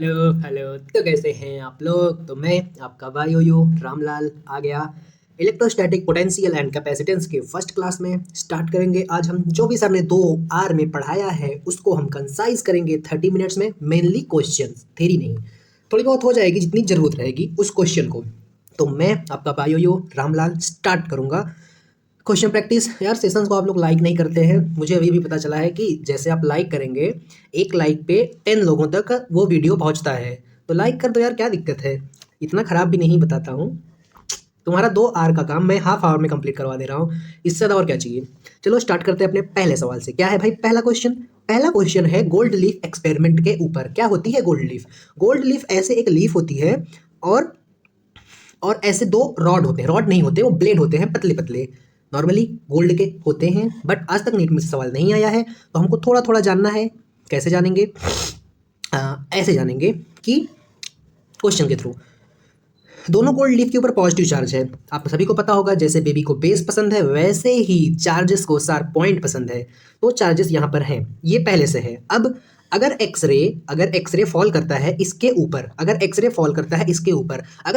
Hello hello. तो कैसे हैं आप लोग? तो मैं आपका भाई यो रामलाल आ गया। इलेक्ट्रोस्टैटिक पोटेंशियल एंड कैपेसिटेंस के फर्स्ट क्लास में स्टार्ट करेंगे। आज हम जो भी सर ने 2 आर में पढ़ाया है उसको हम कंसाइज करेंगे 30 मिनट्स में। मेनली क्वेश्चन, थ्योरी नहीं। थोड़ी बहुत हो जाएगी जितनी ज़रूरत रहेगी उस क्वेश्चन को। तो मैं आपका भाई यो रामलाल स्टार्ट करूँगा। Question practice. यार सेशंस को आप लोग लाइक नहीं करते हैं, मुझे अभी भी पता चला है कि जैसे आप लाइक करेंगे, एक लाइक पे 10 लोगों तक वो वीडियो पहुंचता है। तो लाइक कर दो यार, क्या दिक्कत है? इतना ख़राब भी नहीं बताता हूँ। तुम्हारा 2 आर का काम मैं हाफ आवर में कंप्लीट करवा दे रहा हूँ, इससे ज़्यादा और क्या चाहिए। चलो स्टार्ट करते हैं अपने पहले सवाल से। क्या है भाई पहला क्वेश्चन? पहला क्वेश्चन है गोल्ड लीफ एक्सपेरिमेंट के ऊपर। क्या होती है गोल्ड लीफ? गोल्ड लीफ ऐसे एक लीफ होती है और ऐसे 2 रॉड होते हैं। रॉड नहीं होते, वो ब्लेड होते हैं पतले पतले। नॉर्मली गोल्ड के होते हैं, बट आज तक नीट में से सवाल नहीं आया है, तो हमको थोड़ा थोड़ा जानना है। कैसे जानेंगे? ऐसे जानेंगे कि क्वेश्चन के थ्रू। दोनों गोल्ड लीफ के ऊपर पॉजिटिव चार्ज है। आप सभी को पता होगा, जैसे बेबी को बेस पसंद है वैसे ही चार्जेस को शार्प पॉइंट पसंद है। तो चार्जेस यहाँ पर हैं, ये पहले से है। अब अगर एक्सरे फॉल करता है इसके ऊपर, अगर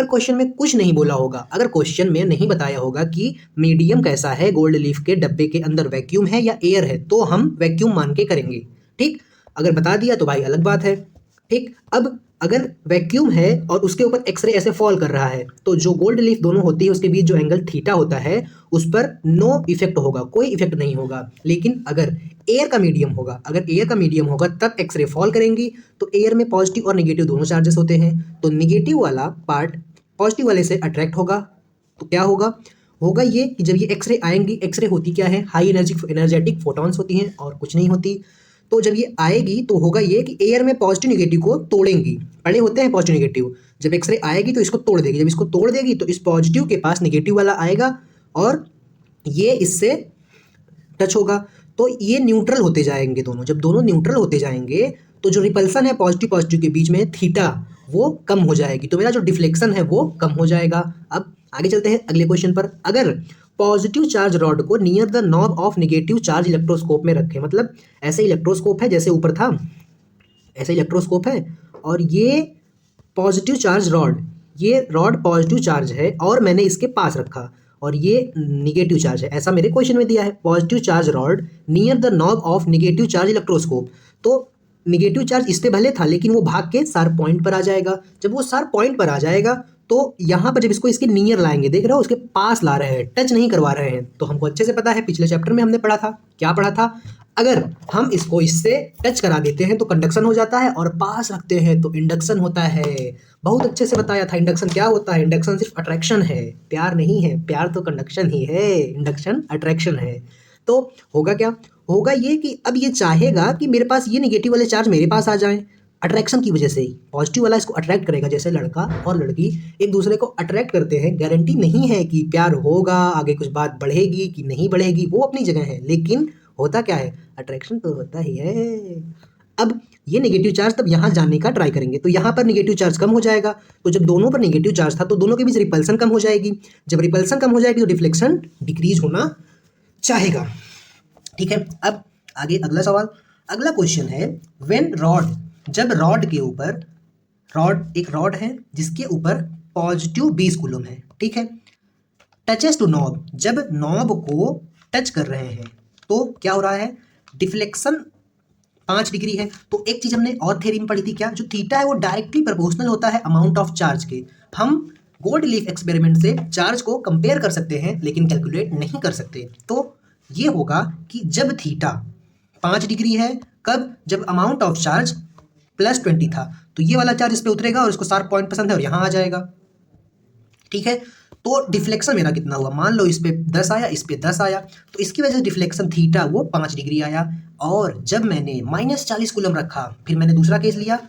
क्वेश्चन में कुछ नहीं बोला होगा, अगर क्वेश्चन में नहीं बताया होगा कि मीडियम कैसा है, गोल्ड लीफ के डब्बे के अंदर वैक्यूम है या एयर है, तो हम वैक्यूम मान के करेंगे। ठीक, अगर बता दिया तो भाई अलग बात है। ठीक, अब अगर वैक्यूम है और उसके ऊपर एक्सरे ऐसे फॉल कर रहा है, तो जो गोल्ड लीफ दोनों होती है उसके बीच जो एंगल थीटा होता है उस पर नो इफेक्ट होगा, कोई इफेक्ट नहीं होगा। लेकिन अगर एयर का मीडियम होगा तब एक्सरे फॉल करेंगी। तो एयर में पॉजिटिव और नेगेटिव दोनों चार्जेस होते हैं, तो नेगेटिव वाला पार्ट पॉजिटिव वाले से अट्रैक्ट होगा। तो क्या होगा? होगा ये कि जब ये एक्सरे आएंगी, एक्सरे होती क्या है? हाई एनर्जेटिक फोटॉन्स होती हैं और कुछ नहीं होती। तो जब ये आएगी तो होगा ये कि एयर में पॉजिटिव नेगेटिव को तोड़ेंगी। पढ़े होते हैं पॉजिटिव नेगेटिव। जब एक्सरे आएगी तो इसको तोड़ देगी, जब इसको तोड़ देगी तो इस पॉजिटिव के पास नेगेटिव वाला आएगा और ये इससे टच होगा। तो ये न्यूट्रल होते जाएंगे दोनों। जब दोनों न्यूट्रल होते जाएंगे तो जो रिपल्सन है पॉजिटिव पॉजिटिव के बीच में, थीटा, वो कम हो जाएगी। तो मेरा जो डिफ्लेक्शन है वो कम हो जाएगा। अब आगे चलते हैं अगले क्वेश्चन पर। अगर पॉजिटिव चार्ज रॉड को near the knob of negative charge electroscope में रखें, मतलब ऐसे इलेक्ट्रोस्कोप है जैसे ऊपर था, ऐसे इलेक्ट्रोस्कोप है और ये पॉजिटिव चार्ज रॉड, ये रॉड पॉजिटिव चार्ज है और मैंने इसके पास रखा और ये निगेटिव चार्ज है, ऐसा मेरे क्वेश्चन में दिया है। Positive charge rod near the knob of negative charge electroscope. तो निगेटिव चार्ज इस पे भले था लेकिन वो भाग के शार्प पॉइंट पर आ जाएगा। जब वो शार्प पॉइंट पर आ जाएगा तो यहाँ पर जब इसको इसके नियर लाएंगे, देख रहे हो, उसके पास ला रहे हैं, टच नहीं करवा रहे हैं। तो हमको अच्छे से पता है, पिछले चैप्टर में हमने पढ़ा था। क्या पढ़ा था? अगर हम इसको इससे टच करा देते हैं तो कंडक्शन हो जाता है और पास रखते हैं तो इंडक्शन होता है। बहुत अच्छे से बताया था। इंडक्शन क्या होता है? इंडक्शन सिर्फ अट्रैक्शन है, प्यार नहीं है। प्यार तो कंडक्शन ही है, इंडक्शन अट्रैक्शन है। तो होगा क्या? होगा ये कि अब ये चाहेगा कि मेरे पास ये नेगेटिव वाले चार्ज मेरे पास आ जाएं। अट्रैक्शन की वजह से ही पॉजिटिव वाला इसको अट्रैक्ट करेगा। जैसे लड़का और लड़की एक दूसरे को अट्रैक्ट करते हैं, गारंटी नहीं है कि प्यार होगा, आगे कुछ बात बढ़ेगी कि नहीं बढ़ेगी, वो अपनी जगह है, लेकिन होता क्या है? अट्रैक्शन तो होता ही है। अब ये नेगेटिव चार्ज तब यहाँ जाने का ट्राई करेंगे तो यहाँ पर नेगेटिव चार्ज कम हो जाएगा। तो जब दोनों पर नेगेटिव चार्ज था तो दोनों के बीच रिपल्सन कम हो जाएगी। जब रिपल्सन कम हो जाएगी तो डिफ्लेक्शन डिक्रीज होना चाहेगा। ठीक है, अब आगे अगला सवाल। अगला क्वेश्चन है, व्हेन रॉड, जब रॉड के ऊपर, एक रॉड है जिसके ऊपर पॉजिटिव 20 कूलम है, ठीक है, टचेस टू नॉब, जब नॉब को टच कर रहे हैं तो क्या हो रहा है? डिफ्लेक्शन 5 डिग्री है। तो एक चीज हमने और थ्योरी में पढ़ी थी, क्या? जो थीटा है वो डायरेक्टली प्रोपोर्शनल होता है अमाउंट ऑफ चार्ज के। हम गोल्ड लीफ एक्सपेरिमेंट से चार्ज को कंपेयर कर सकते हैं लेकिन कैलकुलेट नहीं कर सकते। तो ये होगा कि जब थीटा 5 डिग्री है, कब? जब अमाउंट ऑफ चार्ज +20 था, तो ये वाला चार्ज इस पे उतरेगा और इसको शार्प पॉइंट पसंद है और यहाँ आ जाएगा। ठीक है, तो डिफ्लेक्शन मेरा कितना हुआ? मान लो इस पे 10 आया, इस पे 10 आया, तो इसकी वजह से डिफ्लेक्शन थीटा वो 5 डिग्री आया। और जब मैंने -40 कूलम रखा, फिर मैंने दूसरा केस लिया,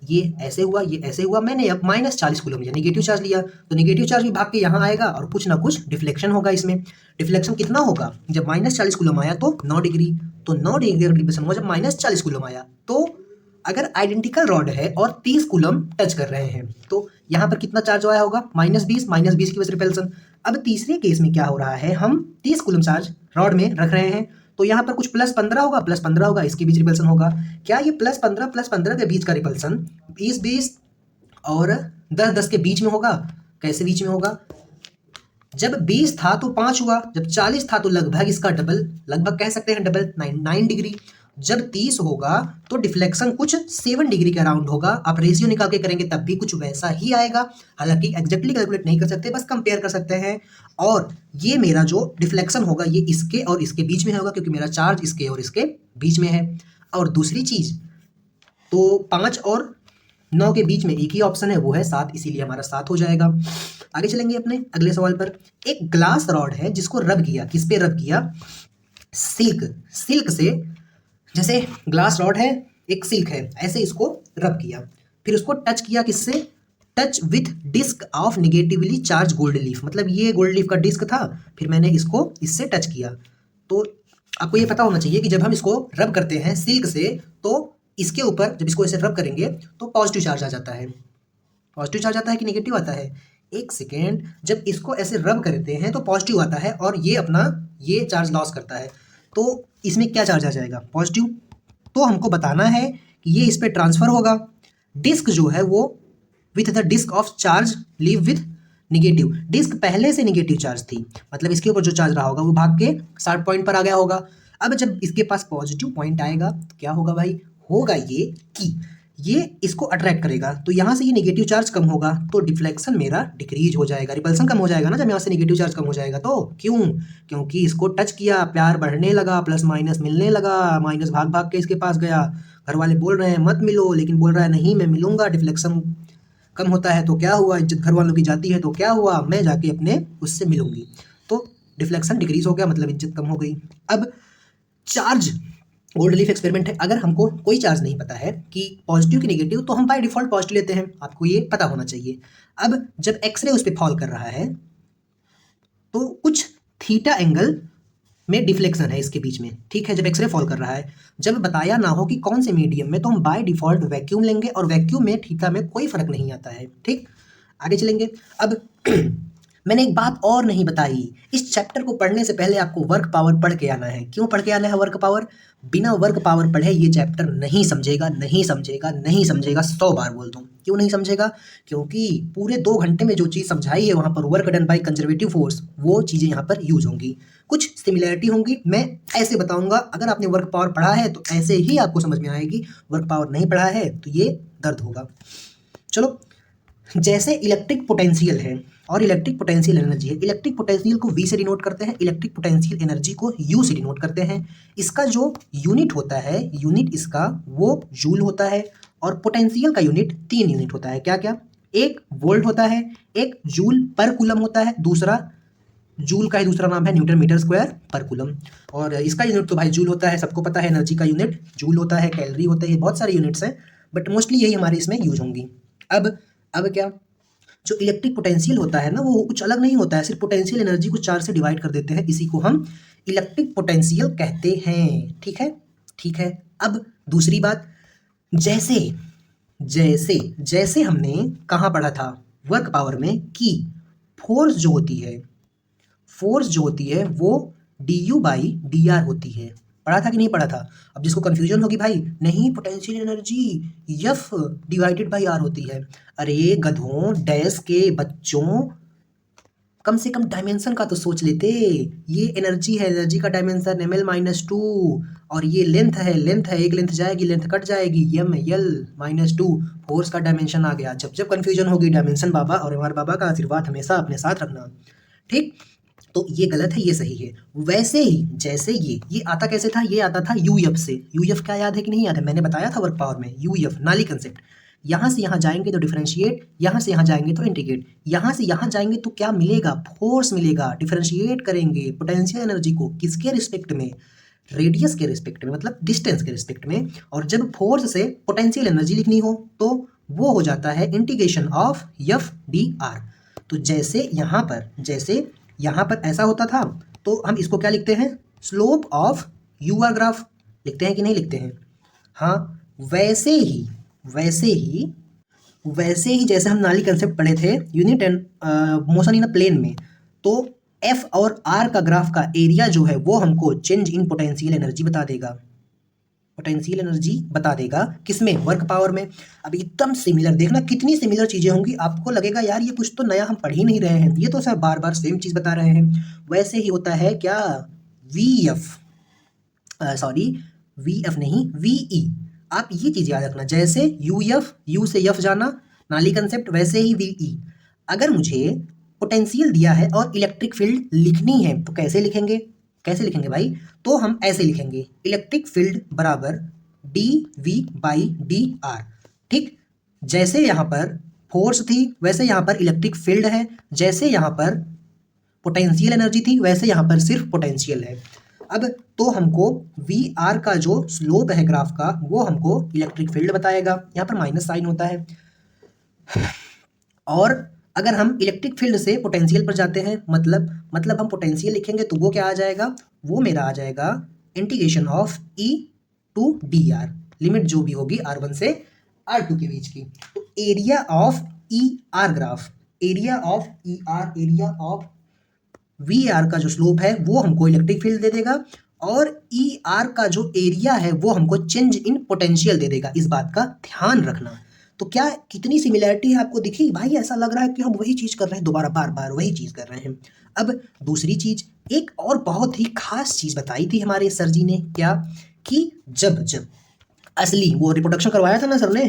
ये ऐसे हुआ, ये ऐसे हुआ, मैंने अब -40 कूलम या नेगेटिव चार्ज लिया, तो नेगेटिव चार्ज भी भाग के यहाँ आएगा और कुछ ना कुछ डिफ्लेक्शन होगा इसमें। डिफ्लेक्शन कितना होगा? जब -40 कूलम आया तो 9 डिग्री, तो 9 डिग्री का डिफ्लेक्शन हुआ जब -40 कूलम आया। तो अगर आइडेंटिकल रॉड है और 30 कूलम टच कर रहे हैं तो यहाँ पर कितना चार्ज आया होगा? -20 की वजह से रिपल्सन। अब तीसरे केस में क्या हो रहा है? हम 30 कूलम चार्ज रॉड में रख रहे हैं तो यहाँ पर कुछ +15 होगा, +15 होगा, इसके बीच रिपल्सन होगा। क्या ये +15 के बीच का रिपल्सन 20 और 10 के बीच में होगा? कैसे बीच में होगा? जब 20 था तो 5 हुआ, जब 40 था तो लगभग इसका डबल, लगभग कह सकते हैं डबल, 9 डिग्री। जब 30 होगा तो डिफ्लेक्शन कुछ 7 डिग्री के अराउंड होगा। आप रेशियो निकाल के करेंगे तब भी कुछ वैसा ही आएगा। हालांकि एग्जैक्टली कैलकुलेट नहीं कर सकते, बस कंपेयर कर सकते हैं। और ये मेरा जो डिफ्लेक्शन होगा ये इसके और इसके बीच में होगा, क्योंकि मेरा चार्ज इसके और इसके बीच में है। और दूसरी चीज, तो 5 और 9 के बीच में एक ही ऑप्शन है, वो है 7, इसीलिए हमारा 7 हो जाएगा। आगे चलेंगे अपने अगले सवाल पर। एक ग्लास रॉड है जिसको रब किया, किस पे रब किया? सिल्क से, जैसे ग्लास रॉड है, एक सिल्क है, ऐसे इसको रब किया, फिर उसको टच किया, किससे? Touch with disc of negatively charge gold leaf. मतलब ये गोल्ड लीफ का डिस्क था, फिर मैंने इसको इससे टच किया। तो आपको ये पता होना चाहिए कि जब हम इसको रब करते हैं सिल्क से, तो इसके ऊपर जब इसको ऐसे रब करेंगे तो पॉजिटिव चार्ज आ जाता है। पॉजिटिव चार्ज आता है कि नेगेटिव आता है? एक सेकेंड, जब इसको ऐसे रब करते हैं तो पॉजिटिव आता है और ये अपना ये चार्ज लॉस करता है, तो इसमें क्या चार्ज आ जाएगा? पॉजिटिव। तो हमको बताना है कि ये इस पर ट्रांसफर होगा। डिस्क जो है वो with the disc of charge leaf with negative, disc पहले से निगेटिव चार्ज थी, मतलब इसके ऊपर जो चार्ज रहा होगा वो भाग के 60 पॉइंट पर आ गया होगा। अब जब इसके पास पॉजिटिव पॉइंट आएगा तो क्या होगा भाई? होगा ये कि ये इसको अट्रैक्ट करेगा, तो यहाँ से ये नेगेटिव चार्ज कम होगा, तो डिफ्लेक्शन मेरा डिक्रीज हो जाएगा, रिपल्सन कम हो जाएगा ना जब यहाँ से नेगेटिव चार्ज कम हो जाएगा। तो क्यों? क्योंकि इसको टच किया, प्यार बढ़ने लगा, प्लस माइनस मिलने लगा, माइनस भाग भाग के इसके पास गया। घर वाले बोल रहे हैं मत मिलो, लेकिन बोल रहा है नहीं मैं मिलूंगा। डिफ्लेक्शन कम होता है तो क्या हुआ? इज्जत घर वालों की जाती है तो क्या हुआ? मैं जाके अपने उससे मिलूंगी, तो डिफ्लेक्शन डिक्रीज हो गया, मतलब इज्जत कम हो गई। अब चार्ज गोल्ड लीफ एक्सपेरिमेंट है, अगर हमको कोई चार्ज नहीं पता है कि पॉजिटिव की नेगेटिव, तो हम बाय डिफॉल्ट पॉजिटिव लेते हैं, आपको ये पता होना चाहिए। अब जब एक्सरे उस पर फॉल कर रहा है तो कुछ थीटा एंगल में डिफ्लेक्शन है इसके बीच में, ठीक है, जब एक्सरे फॉल कर रहा है। जब बताया ना हो कि कौन से मीडियम में, तो हम बाय डिफॉल्ट वैक्यूम लेंगे, और वैक्यूम में थीटा में कोई फर्क नहीं आता है, ठीक। आगे चलेंगे। अब मैंने एक बात और नहीं बताई, इस चैप्टर को पढ़ने से पहले आपको वर्क पावर पढ़ के आना है। क्यों पढ़ के आना है वर्क पावर? बिना वर्क पावर पढ़े ये चैप्टर नहीं समझेगा, नहीं समझेगा, नहीं समझेगा, 100 बार बोल दूं। क्यों नहीं समझेगा? क्योंकि पूरे 2 घंटे में जो चीज़ समझाई है वहाँ पर work done by conservative force, वो चीज़ें यहाँ पर यूज होंगी, कुछ सिमिलैरिटी होंगी। मैं ऐसे बताऊंगा, अगर आपने वर्क पावर पढ़ा है तो ऐसे ही आपको समझ में आएगी, वर्क पावर नहीं पढ़ा है तो ये दर्द होगा। चलो, जैसे इलेक्ट्रिक पोटेंशियल है और इलेक्ट्रिक पोटेंशियल एनर्जी है, इलेक्ट्रिक पोटेंशियल को V से डिनोट करते हैं, इलेक्ट्रिक पोटेंशियल एनर्जी को U से डिनोट करते हैं। इसका जो यूनिट होता है, यूनिट इसका वो जूल होता है, और पोटेंशियल का यूनिट 3 यूनिट होता है। क्या क्या? एक वोल्ट होता है, एक जूल पर कूलम होता है, दूसरा जूल का ही दूसरा नाम है न्यूटन मीटर स्क्वायर पर कूलम। और इसका यूनिट तो भाई जूल होता है, सबको पता है। एनर्जी का यूनिट जूल होता है, कैलोरी होता है, बहुत सारे यूनिट्स हैं, बट मोस्टली यही हमारे इसमें यूज होंगी। अब क्या, जो इलेक्ट्रिक पोटेंशियल होता है ना, वो कुछ अलग नहीं होता है, सिर्फ पोटेंशियल एनर्जी को 4 से डिवाइड कर देते हैं, इसी को हम इलेक्ट्रिक पोटेंशियल कहते हैं। ठीक है, ठीक है। अब दूसरी बात, जैसे जैसे जैसे हमने कहाँ पढ़ा था वर्क पावर में कि फोर्स जो होती है वो du/dr होती है। पढ़ा था कि नहीं पढ़ा था? अब जिसको कंफ्यूजन होगी भाई, नहीं पोटेंशियल एनर्जी F/r होती है। अरे गधों, डैश के बच्चों, कम से कम डायमेंशन का तो सोच लेते। ये एनर्जी है, एनर्जी का डायमेंशन ml-2, और ये लेंथ है, एक लेंथ जाएगी, लेंथ कट जाएगी, ml-2। फोर्स का डायमेंशन आ गया। जब जब कंफ्यूजन होगी, डायमेंशन बाबा और हमारे बाबा का आशीर्वाद हमेशा अपने साथ रखना, ठीक। तो ये गलत है, ये सही है। वैसे ही जैसे ये आता कैसे था? ये आता था यूएफ से। यूएफ क्या याद है कि नहीं याद है? मैंने बताया था वर्क पावर में, यूएफ नाली कंसेप्ट। यहाँ से यहाँ जाएंगे तो डिफरेंशिएट, यहाँ से यहाँ जाएंगे तो इंटीग्रेट, यहाँ से यहाँ जाएंगे तो क्या मिलेगा? फोर्स मिलेगा। डिफरेंशिएट करेंगे पोटेंशियल एनर्जी को किसके रिस्पेक्ट में? रेडियस के रिस्पेक्ट में, मतलब डिस्टेंस के रिस्पेक्ट में। और जब फोर्स से पोटेंशियल एनर्जी लिखनी हो तो वो हो जाता है इंटीग्रेशन ऑफ F/dr। तो जैसे यहाँ पर ऐसा होता था, तो हम इसको क्या लिखते हैं? स्लोप ऑफ यूआर ग्राफ लिखते हैं कि नहीं लिखते हैं? हाँ, वैसे ही जैसे हम नाली कंसेप्ट पढ़े थे unit and motion in a plane में, तो एफ और आर का ग्राफ का एरिया जो है वो हमको चेंज इन पोटेंशियल एनर्जी बता देगा। पोटेंशियल एनर्जी बता देगा किसमें, वर्क पावर में। अब एकदम सिमिलर, देखना कितनी सिमिलर चीजें होंगी, आपको लगेगा यार ये कुछ तो नया हम पढ़ ही नहीं रहे हैं, ये तो सर बार बार सेम चीज बता रहे हैं। वैसे ही होता है क्या, V F, sorry V F नहीं वी ई। आप ये चीज याद रखना, जैसे यू एफ, यू से एफ जाना नाली कंसेप्ट, वैसे ही वी ई। अगर मुझे पोटेंशियल दिया है और इलेक्ट्रिक फील्ड लिखनी है तो कैसे लिखेंगे, कैसे लिखेंगे भाई, तो हम ऐसे लिखेंगे, इलेक्ट्रिक फील्ड बराबर D V by D R. ठीक, जैसे यहाँ पर फोर्स थी वैसे यहाँ पर इलेक्ट्रिक फील्ड है, जैसे यहाँ पर पोटेंशियल एनर्जी थी वैसे यहाँ पर सिर्फ पोटेंशियल है। अब तो हमको वी आर का जो स्लोप है ग्राफ का वो हमको इलेक्ट्रिक फील्ड बताएगा, यहाँ पर माइनस साइन होता है। और अगर हम इलेक्ट्रिक फील्ड से पोटेंशियल पर जाते हैं, मतलब हम पोटेंशियल लिखेंगे तो वो क्या आ जाएगा, वो मेरा आ जाएगा integration of E to D R, limit जो भी होगी R1 से R2 के बीच की। तो area of E R graph, area of E R, area of V R का जो स्लोप है वो हमको इलेक्ट्रिक फील्ड दे देगा, और ई आर का जो एरिया है वो हमको चेंज इन पोटेंशियल दे देगा। इस बात का ध्यान रखना। तो क्या कितनी सिमिलैरिटी है आपको दिखी भाई, ऐसा लग रहा है कि हम वही चीज कर रहे हैं, दोबारा बार बार वही चीज कर रहे हैं। अब दूसरी चीज, एक और बहुत ही खास चीज बताई थी हमारे सर जी ने, क्या कि जब जब असली वो रिप्रोडक्शन करवाया था ना सर ने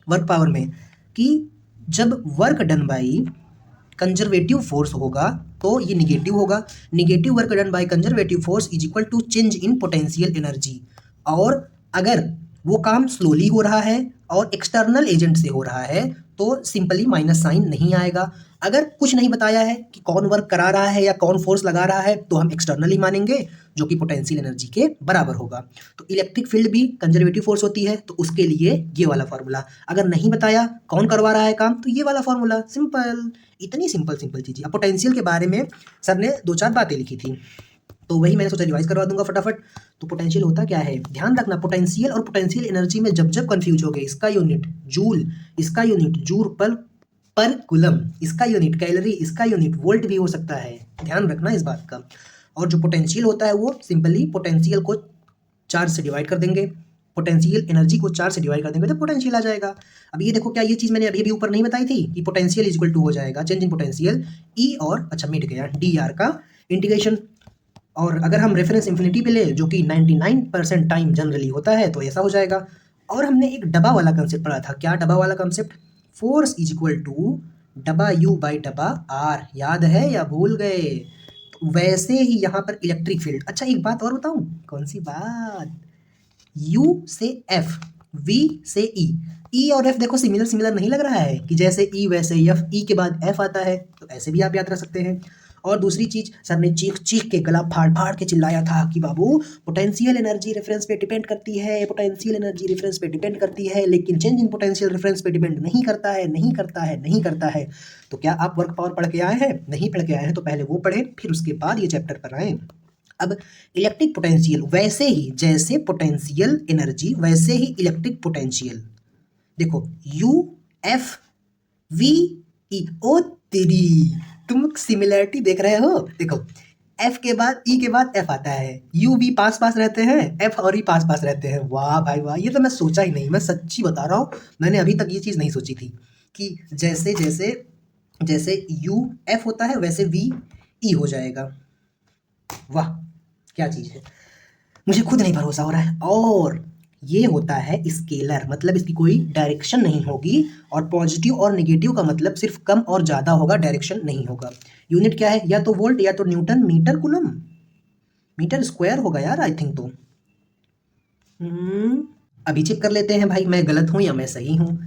वर्क पावर में, कि जब work done by conservative force होगा तो ये निगेटिव होगा, negative work done by conservative force is equal to change in potential energy. और अगर वो काम स्लोली हो रहा है और एक्सटर्नल एजेंट से हो रहा है तो सिंपली माइनस साइन नहीं आएगा। अगर कुछ नहीं बताया है कि कौन वर्क करा रहा है या कौन फोर्स लगा रहा है तो हम एक्सटर्नली मानेंगे जो कि पोटेंशियल एनर्जी के बराबर होगा। तो इलेक्ट्रिक फील्ड भी कंजर्वेटिव फोर्स होती है तो उसके लिए ये वाला फॉर्मूला, अगर नहीं बताया कौन करवा रहा है काम तो ये वाला फॉर्मूला, सिंपल, इतनी सिंपल सिंपल चीज़ें। अब पोटेंशियल के बारे में सर ने 2-4 बातें लिखी थी तो वही मैंने सोचा रिवाइज करवा दूंगा फटाफट। तो पोटेंशियल होता क्या है, ध्यान रखना, पोटेंशियल और पोटेंशियल एनर्जी में जब जब कंफ्यूज हो गए, इसका यूनिट जूल, इसका यूनिट जूल पर कूलम, इसका यूनिट कैलोरी, इसका यूनिट वोल्ट भी हो सकता है, ध्यान रखना इस बात का। और जो पोटेंशियल होता है वो सिंपली पोटेंशियल को 4 से डिवाइड कर देंगे, पोटेंशियल एनर्जी को 4 से डिवाइड कर देंगे तो पोटेंशियल आ जाएगा। अब ये देखो, क्या ये चीज़ मैंने अभी भी ऊपर नहीं बताई थी कि पोटेंशियल इज इक्वल टू हो जाएगा चेंज इन पोटेंशियल ई और अच्छा मिट गया डी आर का इंटीग्रेशन। और अगर हम रेफरेंस इन्फिनिटी पे ले जो कि 99% टाइम जनरली होता है तो ऐसा हो जाएगा। और हमने एक डबा वाला कंसेप्ट पढ़ा था, क्या डबा वाला concept, force is equal to डबा यू बाई डबा आर, याद है या भूल गए। तो वैसे ही यहाँ पर इलेक्ट्रिक फील्ड, अच्छा एक बात और बताऊँ, कौन सी बात, U से F, V से E, E और F देखो सिमिलर सिमिलर नहीं लग रहा है कि जैसे E वैसे F, E के बाद F आता है, तो ऐसे भी आप याद रख सकते हैं। और दूसरी चीज, सर ने चीख चीख के गला फाड़ फाड़ के चिल्लाया था कि बाबू पोटेंशियल एनर्जी रेफरेंस पे डिपेंड करती है, पोटेंशियल एनर्जी रेफरेंस पे डिपेंड करती है, लेकिन चेंज इन पोटेंशियल रेफरेंस पे डिपेंड नहीं करता है, नहीं करता है, नहीं करता है। तो क्या आप वर्क पावर पढ़ के आए हैं, नहीं पढ़ के आए हैं तो पहले वो पढ़ें फिर उसके बाद ये चैप्टर पर आए। अब इलेक्ट्रिक पोटेंशियल, वैसे ही जैसे पोटेंशियल एनर्जी वैसे ही इलेक्ट्रिक पोटेंशियल, देखो यू एफ वी ई, ओ तेरी, तुम सिमिलरिटी देख रहे हो, देखो एफ के बाद ई के बाद एफ आता है, यू भी पास पास रहते हैं, एफ और ई पास पास रहते हैं। वाह भाई वाह, ये तो मैं सोचा ही नहीं, मैं सच्ची बता रहा हूँ, मैंने अभी तक ये चीज़ नहीं सोची थी कि जैसे जैसे जैसे यू एफ होता है वैसे वी ई हो जाएगा। वाह क्या चीज़ है, मुझे खुद नहीं भरोसा हो रहा है। और ये होता है स्केलर, मतलब इसकी कोई डायरेक्शन नहीं होगी, और पॉजिटिव और नेगेटिव का मतलब सिर्फ कम और ज़्यादा होगा, डायरेक्शन नहीं होगा। यूनिट क्या है, या तो वोल्ट या तो newton metre coulomb, metre square होगा यार आई थिंक। तो अभी चेक कर लेते हैं भाई मैं गलत हूँ या मैं सही हूँ।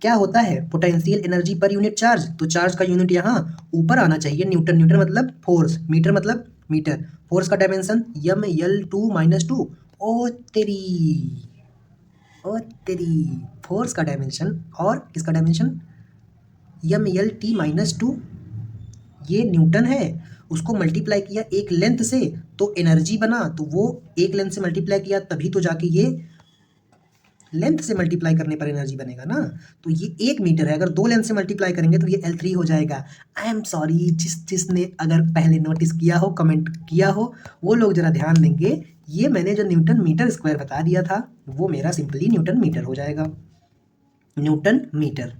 क्या होता है potential energy per unit charge, तो चार्ज का यूनिट यहाँ ऊपर आना चाहिए, न्यूटन, न्यूटन मतलब फोर्स, मीटर मतलब मीटर, फोर्स का डायमेंशन ml2-2, ओ तेरी, ओ तेरी, फोर्स का डायमेंशन और किसका डायमेंशन mlt-2, ये न्यूटन है, उसको मल्टीप्लाई किया एक लेंथ से तो एनर्जी बना, तो वो एक लेंथ से मल्टीप्लाई किया तभी तो जाके ये लेंथ से मल्टीप्लाई करने पर एनर्जी बनेगा ना। तो ये 1 मीटर है, अगर 2 लेंथ से मल्टीप्लाई करेंगे तो ये L3 हो जाएगा। आई एम सॉरी, जिसने अगर पहले नोटिस किया हो, कमेंट किया हो, वो लोग जरा ध्यान देंगे। ये मैंने जो न्यूटन मीटर स्क्वायर बता दिया था वो मेरा सिंपली न्यूटन मीटर हो जाएगा, न्यूटन मीटर।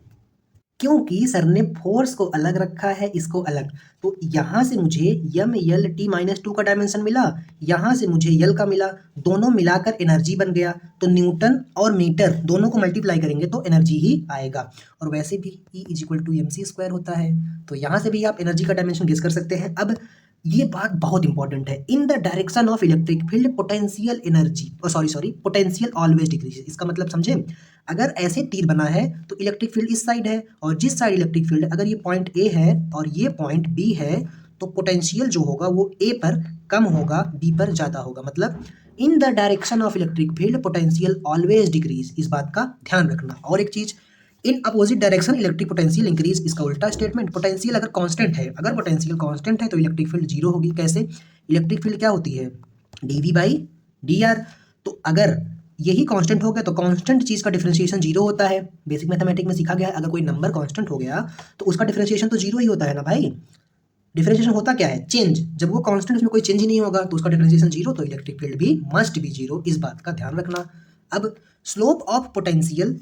क्योंकि सर ने फोर्स को अलग रखा है, इसको अलग। तो यहाँ से मुझे यम यल टी माइनस 2 का डायमेंशन मिला, यहाँ से मुझे यल का मिला, दोनों मिलाकर एनर्जी बन गया। तो न्यूटन और मीटर दोनों को मल्टीप्लाई करेंगे तो एनर्जी ही आएगा। और वैसे भी E is equal to MC² होता है। तो यहाँ से भी आप एनर्जी का डायमेंशन गेस कर सकते हैं। अब ये बात बहुत इंपॉर्टेंट है, इन the direction of electric field potential energy, sorry potential always decrease. इसका मतलब समझे, अगर ऐसे तीर बना है तो इलेक्ट्रिक फील्ड इस साइड है, और जिस साइड इलेक्ट्रिक फील्ड, अगर ये पॉइंट ए है और ये पॉइंट बी है, तो पोटेंशियल जो होगा वो ए पर कम होगा, बी पर ज़्यादा होगा। मतलब in the direction of electric field potential always decrease, इस बात का ध्यान रखना। और एक चीज़, in opposite direction electric potential increase, इसका उल्टा स्टेटमेंट। पोटेंशियल अगर कांस्टेंट है, अगर पोटेंशियल कांस्टेंट है तो इलेक्ट्रिक फील्ड जीरो होगी। कैसे? इलेक्ट्रिक फील्ड क्या होती है? dV/dr। तो अगर यही कांस्टेंट हो गया तो कांस्टेंट चीज़ का डिफरेंशिएशन जीरो होता है। बेसिक मैथमेटिक्स में सीखा गया है, अगर कोई नंबर कांस्टेंट हो गया तो उसका डिफरेंशिएशन तो जीरो ही होता है ना भाई। डिफरेंशिएशन होता क्या है? चेंज। जब वो कांस्टेंट, उसमें कोई चेंज ही नहीं होगा तो उसका डिफरेंशिएशन जीरो, तो इलेक्ट्रिक फील्ड भी मस्ट बी जीरो, इस बात का ध्यान रखना। अब slope of potential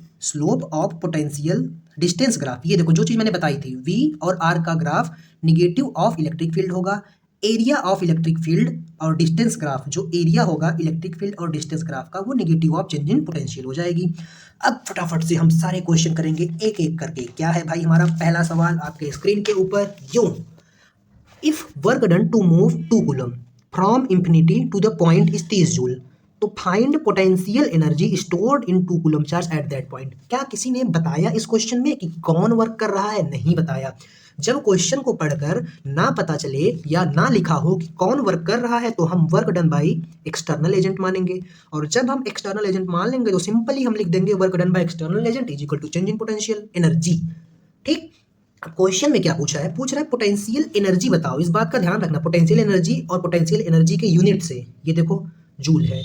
distance graph, ये देखो जो चीज़ मैंने बताई थी, V और R का graph negative of electric field होगा। एरिया ऑफ इलेक्ट्रिक फील्ड और डिस्टेंस ग्राफ, जो एरिया होगा इलेक्ट्रिक फील्ड और डिस्टेंस ग्राफ का, वो negative of change in potential हो जाएगी। अब फटाफट से हम सारे क्वेश्चन करेंगे एक एक करके। क्या है भाई हमारा पहला सवाल आपके स्क्रीन के ऊपर? यूं, if work done to move 2 coulomb from infinity to the point is 30 joule, तो find potential energy stored in 2 coulomb charge at that point. क्या किसी ने बताया इस क्वेश्चन में कि कौन वर्क कर रहा है? नहीं बताया। जब क्वेश्चन को पढ़कर ना पता चले या ना लिखा हो कि कौन वर्क कर रहा है तो हम work done by external agent मानेंगे। और जब हम एक्सटर्नल एजेंट मान लेंगे तो सिंपली हम लिख देंगे work done by external agent is equal to change in potential energy. ठीक। क्वेश्चन में क्या पूछा है? पूछ रहा है पोटेंशियल एनर्जी बताओ। इस बात का ध्यान रखना, पोटेंशियल एनर्जी और पोटेंशियल एनर्जी के यूनिट से, ये देखो जूल है।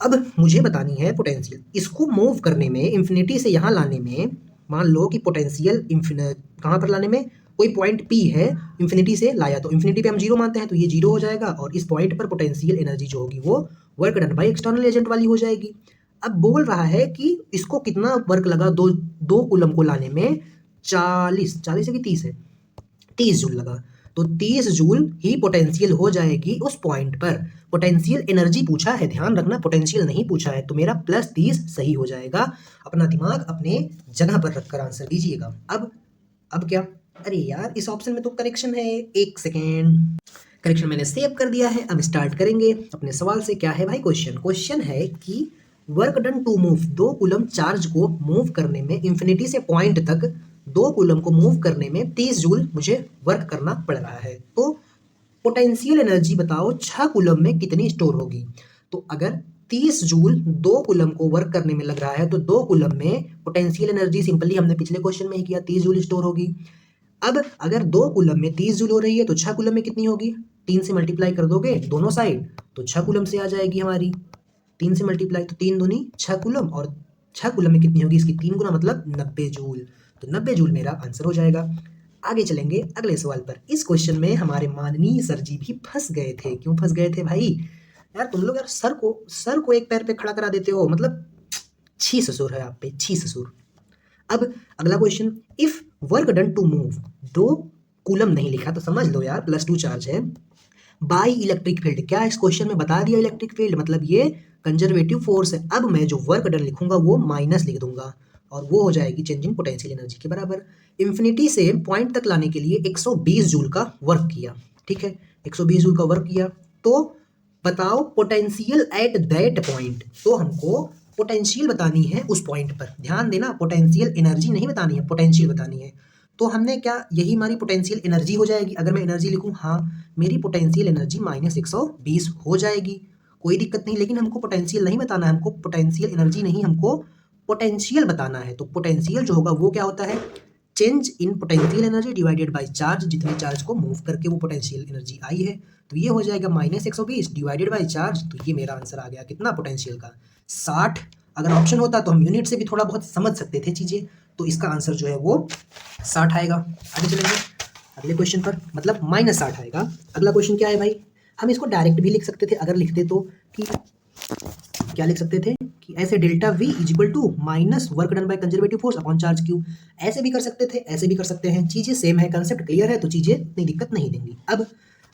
अब मुझे बतानी है पोटेंशियल, इसको मूव करने में, इंफिनिटी से यहाँ लाने में, मान लो कि पोटेंशियल कहाँ पर लाने में, कोई पॉइंट P है, इंफिनिटी से लाया तो इंफिनिटी पे हम जीरो मानते हैं तो ये जीरो हो जाएगा, और इस पॉइंट पर पोटेंशियल एनर्जी जो होगी वो work done by external agent वाली हो जाएगी। अब बोल रहा है कि इसको कितना वर्क लगा दो कूलम को लाने में? 40 है कि 30 है? 30 जूल लगा। तो 30 जूल ही पोटेंशियल हो जाएगी उस पॉइंट पर। पोटेंशियल एनर्जी पूछा है, ध्यान रखना, पोटेंशियल नहीं पूछा है। तो मेरा +30 सही हो जाएगा। अपना दिमाग अपने जगह पर रखकर आंसर दीजिएगा। अब क्या? अरे यार, इस ऑप्शन में तो करेक्शन है। एक सेकेंड, करेक्शन मैंने सेव कर दिया है। अब स्टार्ट करेंगे अपने सवाल से। क्या है भाई क्वेश्चन है कि work done to move 2 coulomb charge को मूव करने में, इंफिनिटी से पॉइंट तक 2 कूलम को मूव करने में 30 जूल मुझे वर्क करना पड़ रहा है। तो पोटेंशियल एनर्जी बताओ 6 कूलम में कितनी स्टोर होगी? तो अगर 30 जूल 2 कूलम को वर्क करने में लग रहा है तो 2 कूलम में पोटेंशियल एनर्जी सिंपली हमने पिछले क्वेश्चन में ही किया, 30 जूल स्टोर होगी। अब अगर 2 कूलम में 30 जूल हो रही है तो 6 कूलम में कितनी होगी? 3 से मल्टीप्लाई कर दोगे दोनों साइड तो 6 कूलम से आ जाएगी हमारी। 3 से मल्टीप्लाई तो 3 दूनी 6 कूलम, और 6 कूलम में कितनी होगी? इसकी 3 गुना, मतलब 90 जूल। तो 90 जूल मेरा आंसर हो जाएगा। आगे चलेंगे अगले सवाल पर। इस क्वेश्चन में हमारे माननीय सर जी भी फंस गए थे। क्यों फंस गए थे भाई? यार तुम लोग यार सर को एक पैर पे खड़ा करा देते हो, मतलब छी ससुर है आप पे, छी ससुर। अब अगला question, if work done to move 2 coulomb नहीं लिखा तो समझ लो यार +2 चार्ज है, बाई इलेक्ट्रिक फील्ड। क्या इस क्वेश्चन में बता दिया इलेक्ट्रिक फील्ड, मतलब ये कंजर्वेटिव फोर्स है। अब मैं जो वर्क डन लिखूंगा वो माइनस लिख दूंगा और वो हो जाएगी चेंजिंग पोटेंशियल एनर्जी के बराबर। इंफिनिटी से पॉइंट तक लाने के लिए 120 जूल का वर्क किया। ठीक है, 120 जूल का वर्क किया। तो बताओ पोटेंशियल एट दैट पॉइंट। तो हमको पोटेंशियल बतानी है उस पॉइंट पर। ध्यान देना, पोटेंशियल एनर्जी नहीं बतानी है, पोटेंशियल बतानी है। तो हमने क्या, यही हमारी पोटेंशियल एनर्जी हो जाएगी। अगर मैं एनर्जी लिखूं, हाँ मेरी पोटेंशियल एनर्जी -120 हो जाएगी, कोई दिक्कत नहीं। लेकिन हमको पोटेंशियल नहीं बताना है, हमको पोटेंशियल एनर्जी नहीं, हमको पोटेंशियल बताना है। तो पोटेंशियल जो होगा वो क्या होता है? Change in potential energy divided by charge. जितने चार्ज को मूव करके वो पोटेंशियल एनर्जी आई है, तो ये हो जाएगा -120 डिवाइडेड बाय चार्ज। तो ये मेरा आंसर आ गया कितना? पोटेंशियल का 60 अगर ऑप्शन होता तो हम यूनिट से भी थोड़ा बहुत समझ सकते थे चीज़ें। तो इसका आंसर जो है वो 60 आएगा। आगे चलेंगे अगले क्वेश्चन पर, मतलब -60 आएगा। अगला क्वेश्चन क्या है भाई, हम इसको डायरेक्ट भी लिख सकते थे अगर लिखते तो, कि क्या लिख सकते थे कि ऐसे delta V is equal to minus work done by conservative force upon charge Q. ऐसे भी कर सकते थे, ऐसे भी कर सकते हैं, चीज़ें सेम है, कंसेप्ट क्लियर है तो चीज़ें इतनी दिक्कत नहीं देंगी।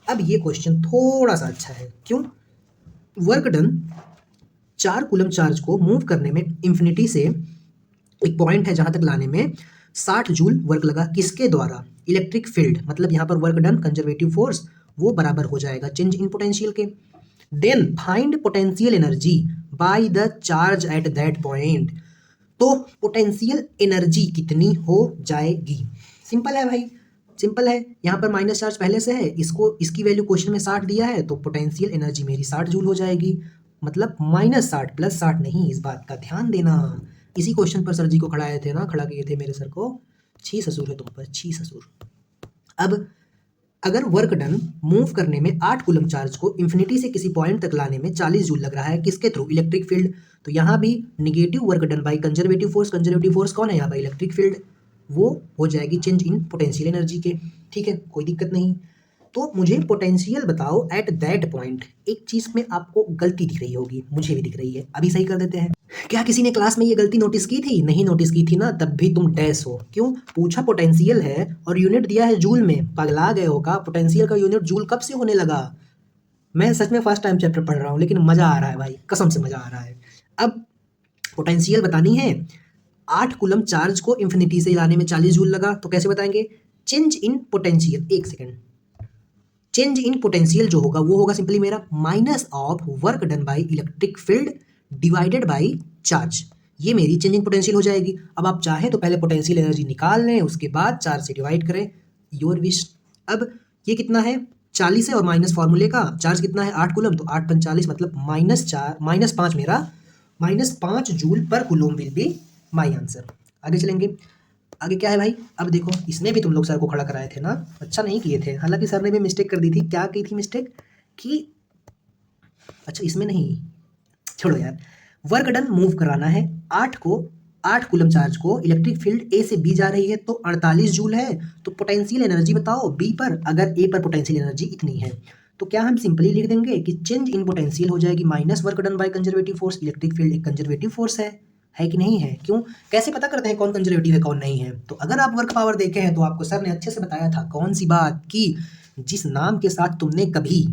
अब ये क्वेश्चन थोड़ा सा अच्छा है, क्यों? वर्क डन 4 कूलम चार्ज को मूव करने में इंफिनिटी से एक पॉइंट है जहां तक लाने में 60 जूल वर्क लगा, किसके द्वारा? इलेक्ट्रिक फील्ड, मतलब यहाँ पर वर्क डन कंजर्वेटिव फोर्स वो बराबर हो जाएगा चेंज इन पोटेंशियल के। Then find potential energy by the charge at that point. तो पोटेंशियल एनर्जी कितनी हो जाएगी? सिंपल है भाई, सिंपल है। यहाँ पर माइनस चार्ज पहले से है, इसको इसकी वैल्यू क्वेश्चन में 60 दिया है, तो पोटेंशियल एनर्जी मेरी 60 जूल हो जाएगी। मतलब -60 + 60 नहीं, इस बात का ध्यान देना। इसी क्वेश्चन पर सर जी को खड़ा किए थे मेरे सर को, छी ससुर है तुम पर, छी ससुर। अब अगर वर्क डन मूव करने में 8 कूलम चार्ज को इंफिनिटी से किसी पॉइंट तक लाने में 40 जूल लग रहा है, किसके थ्रू? Electric field. तो यहाँ भी negative work done by conservative force कौन है यहाँ पर? Electric field. वो हो जाएगी चेंज इन पोटेंशियल एनर्जी के। ठीक है, कोई दिक्कत नहीं। तो मुझे पोटेंशियल बताओ एट दैट पॉइंट। एक चीज़ में आपको गलती दिख रही होगी, मुझे भी दिख रही है, अभी सही कर देते हैं। क्या किसी ने क्लास में ये गलती नोटिस की थी? नहीं नोटिस की थी ना, तब भी तुम डैश हो। क्यों? पूछा पोटेंशियल है और यूनिट दिया है जूल में, पगला गए हो का? पोटेंशियल का यूनिट जूल कब से होने लगा? मैं सच में फर्स्ट टाइम चैप्टर पढ़ रहा हूँ, लेकिन मज़ा आ रहा है भाई, कसम से मज़ा आ रहा है। अब पोटेंशियल बतानी है, 8 कूलम चार्ज को इंफिनिटी से लाने में 40 जूल लगा, तो कैसे बताएंगे? चेंज इन पोटेंशियल, एक सेकेंड, चेंज इन पोटेंशियल जो होगा वो होगा सिंपली मेरा minus of work done by electric field divided by charge. ये मेरी चेंज इन पोटेंशियल हो जाएगी। अब आप चाहें तो पहले पोटेंशियल एनर्जी निकाल लें, उसके बाद चार्ज से डिवाइड करें, योर विश। अब ये कितना है? 40 है, और माइनस फॉर्मूले का चार्ज कितना है? 8 कूलम, तो 8 × 45 मतलब -5 मेरा -5 जूल पर coulomb will be my answer. आगे चलेंगे, आगे क्या है भाई? अब देखो, इसमें भी तुम लोग सर को खड़ा कराए थे ना, अच्छा नहीं किए थे। हालांकि सर ने भी मिस्टेक कर दी थी। क्या की थी मिस्टेक? कि अच्छा इसमें नहीं, छोड़ो यार। वर्क डन मूव कराना है 8 कूलम चार्ज को, इलेक्ट्रिक फील्ड ए से बी जा रही है, तो 48 जूल है। तो पोटेंशियल एनर्जी बताओ बी पर, अगर ए पर पोटेंशियल एनर्जी इतनी है, तो क्या हम सिंपली लिख देंगे कि चेंज इन पोटेंशियल हो जाएगी minus work done by conservative force. Electric field एक कंजर्वेटिव फोर्स है कि नहीं है? क्यों? कैसे पता करते हैं कौन कंजर्वेटिव है कौन नहीं है? तो अगर आप वर्क पावर देखे हैं तो आपको सर ने अच्छे से बताया था कौन सी बात, कि जिस नाम के साथ तुमने कभी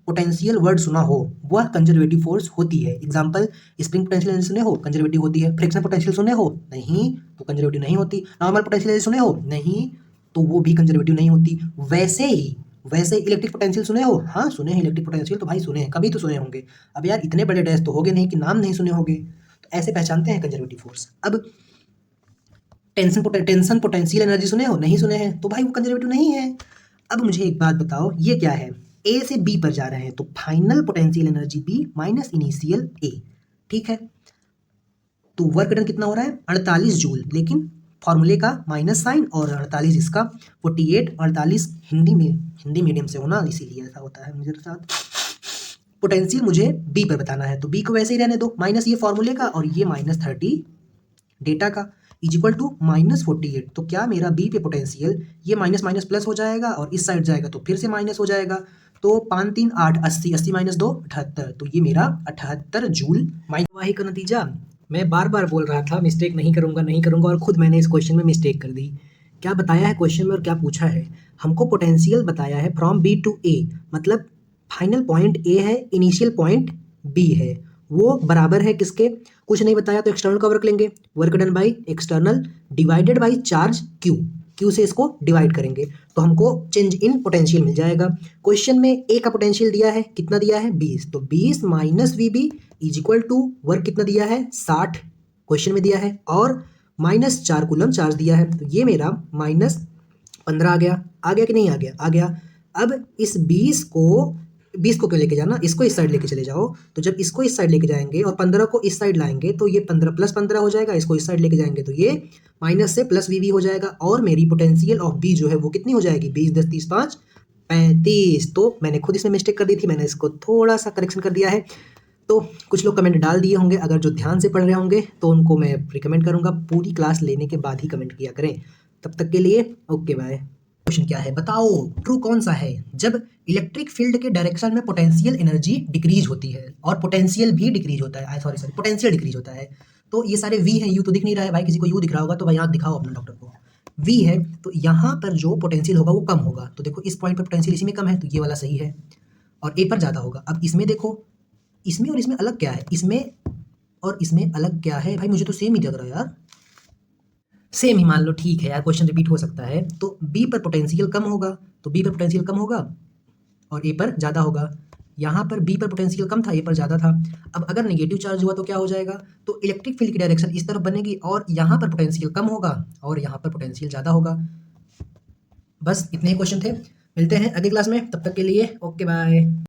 पोटेंशियल वर्ड सुना हो वह कंजर्वेटिव फोर्स होती है। एग्जांपल, स्प्रिंग पोटेंशियल एनर्जी सुने हो, कंजर्वेटिव होती है। फ्रिक्शन पोटेंशियल सुने हो, नहीं, तो कंजर्वेटिव नहीं होती। नॉर्मल पोटेंशियल एनर्जी सुने हो, नहीं, तो वो भी कंजर्वेटिव नहीं होती। वैसे इलेक्ट्रिक पोटेंशियल सुने हो, हाँ सुने हैं इलेक्ट्रिक पोटेंशियल, तो भाई सुने हैं, कभी तो सुने होंगे। अब यार इतने बड़े डैश तो होगे नहीं कि नाम नहीं सुने होंगे। तो ऐसे पहचानते हैं कंजर्वेटिव फोर्स। अब टेंशन पोटेंशियल एनर्जी सुने हो, नहीं सुने हैं, तो भाई वो कंजर्वेटिव नहीं है। अब मुझे एक बात बताओ, ये क्या है? ए से बी पर जा रहे हैं, तो final potential energy B minus initial A. ठीक है, तो वर्क डन कितना हो रहा है? 48 जूल, लेकिन फॉर्मूले का माइनस साइन और 48 इसका 48, 48 हिंदी मीडियम से होना, इसीलिए ऐसा होता है मेरे साथ। पोटेंशियल मुझे बी पर बताना है, तो बी को वैसे ही रहने दो, माइनस ये फॉर्मूले का और ये -30 डेटा का इज इक्वल टू -48। तो क्या मेरा बी पे पोटेंशियल ये माइनस माइनस प्लस हो जाएगा और इस साइड जाएगा तो फिर से माइनस हो जाएगा। तो 5 3 8 80, 80 - 2 78, तो ये मेरा 78 जूल। वाही का नतीजा मैं बार बार बोल रहा था मिस्टेक नहीं करूंगा, और खुद मैंने इस क्वेश्चन में मिस्टेक कर दी। क्या बताया है क्वेश्चन में और क्या पूछा है? हमको पोटेंशियल बताया है फ्रॉम बी टू ए, मतलब फाइनल पॉइंट ए है, इनिशियल पॉइंट बी है, वो बराबर है किसके? कुछ नहीं बताया तो एक्सटर्नल का वर्क लेंगे, work done by external divided by charge Q से इसको डिवाइड करेंगे, तो हमको चेंज इन पोटेंशियल मिल जाएगा। क्वेश्चन में ए का पोटेंशियल दिया है, कितना दिया है? 20, तो 20 minus VB is equal to work कितना दिया है? 60 क्वेश्चन में दिया है, और -4 कूलम चार्ज दिया है, तो ये मेरा -15 आ गया कि नहीं आ गया? आ गया। अब इस 20 को क्यों लेके जाना, इसको इस साइड लेके चले जाओ, तो जब इसको इस साइड लेके जाएंगे और 15 को इस साइड लाएंगे तो ये 15 + 15 हो जाएगा, इसको इस साइड लेके जाएंगे तो ये माइनस से प्लस वीवी हो जाएगा, और मेरी पोटेंशियल ऑफ बी जो है वो कितनी हो जाएगी? 20 10 30 5 35। तो मैंने खुद इसमें मिस्टेक कर दी थी, मैंने इसको थोड़ा सा करेक्शन कर दिया है। तो कुछ लोग कमेंट डाल दिए होंगे, अगर जो ध्यान से पढ़ रहे होंगे तो उनको मैं रिकमेंड करूँगा पूरी क्लास लेने के बाद ही कमेंट किया करें। तब तक के लिए ओके बाय। क्वेश्चन क्या है बताओ, ट्रू कौन सा है? जब इलेक्ट्रिक फील्ड के डायरेक्शन में पोटेंशियल एनर्जी डिक्रीज होती है और पोटेंशियल भी डिक्रीज होता है, सॉरी पोटेंशियल डिक्रीज होता है। तो ये सारे वी हैं, यू तो दिख नहीं रहा है भाई, किसी को यू दिख रहा होगा तो भाई यहाँ दिखाओ अपना डॉक्टर को। वी है तो यहाँ पर जो पोटेंशियल होगा वो कम होगा, तो देखो इस पॉइंट पर पोटेंशियल इसी में कम है तो ये वाला सही है, और ए पर ज़्यादा होगा। अब इसमें देखो, इसमें और इसमें अलग क्या है, इसमें और इसमें अलग क्या है भाई, मुझे तो सेम ही लग रहा है यार। सेम ही मान लो, ठीक है यार, क्वेश्चन रिपीट हो सकता है। तो बी पर पोटेंशियल कम होगा, तो बी पर पोटेंशियल कम होगा और ए पर ज़्यादा होगा। यहाँ पर बी पर पोटेंशियल कम था, ए पर ज़्यादा था। अब अगर नेगेटिव चार्ज हुआ तो क्या हो जाएगा, तो इलेक्ट्रिक फील्ड की डायरेक्शन इस तरफ बनेगी और यहाँ पर पोटेंशियल कम होगा और यहाँ पर पोटेंशियल ज़्यादा होगा। बस इतने ही क्वेश्चन थे, मिलते हैं अगली क्लास में, तब तक के लिए ओके बाय।